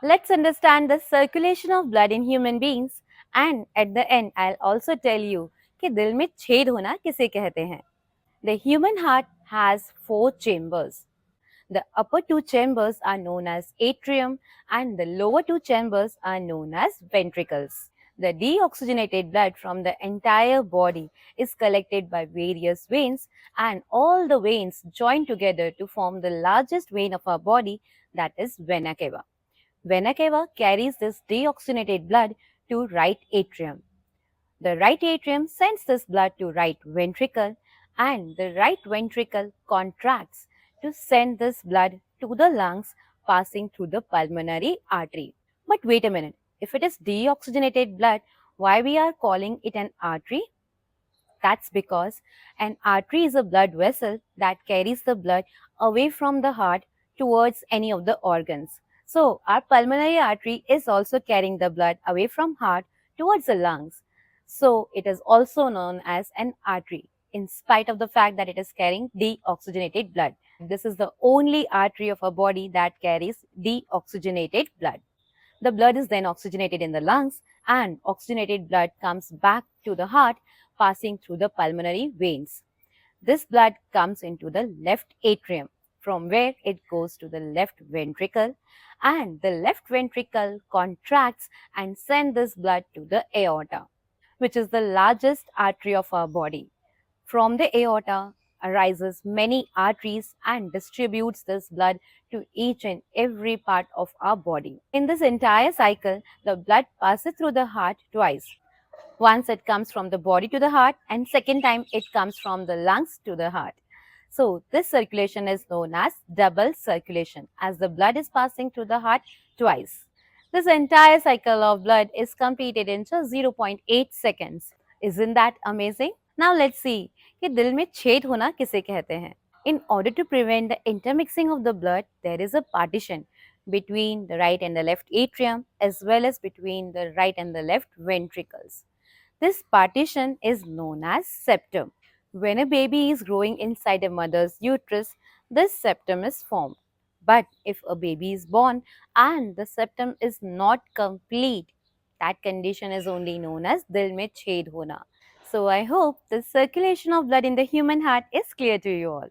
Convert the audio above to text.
Let's understand the circulation of blood in human beings and at the end I'll also tell you कि दिल में छेद होना किसे कहते हैं. The human heart has four chambers. The upper two chambers are known as atrium and the lower two chambers are known as ventricles. The deoxygenated blood from the entire body is collected by various veins and all the veins join together to form the largest vein of our body, that is vena cava. Vena cava carries this deoxygenated blood to right atrium. The right atrium sends this blood to right ventricle and the right ventricle contracts to send this blood to the lungs passing through the pulmonary artery. But wait a minute, if it is deoxygenated blood, why we are calling it an artery? That's because an artery is a blood vessel that carries the blood away from the heart towards any of the organs. So, our pulmonary artery is also carrying the blood away from heart towards the lungs. So, it is also known as an artery in spite of the fact that it is carrying deoxygenated blood. This is the only artery of our body that carries deoxygenated blood. The blood is then oxygenated in the lungs and oxygenated blood comes back to the heart passing through the pulmonary veins. This blood comes into the left atrium from where it goes to the left ventricle and the left ventricle contracts and sends this blood to the aorta, which is the largest artery of our body. From the aorta arises many arteries and distributes this blood to each and every part of our body. In this entire cycle, the blood passes through the heart twice. Once it comes from the body to the heart and second time it comes from the lungs to the heart. So this circulation is known as double circulation as the blood is passing through the heart twice. This entire cycle of blood is completed in just 0.8 seconds. Isn't that amazing? Now let's see कि दिल में छेद होना किसे कहते हैं. In order to prevent the intermixing of the blood, there is a partition between the right and the left atrium as well as between the right and the left ventricles. This partition is known as septum. When a baby is growing inside a mother's uterus, this septum is formed. But if a baby is born and the septum is not complete, that condition is only known as dil mein ched hona. So I hope the circulation of blood in the human heart is clear to you all.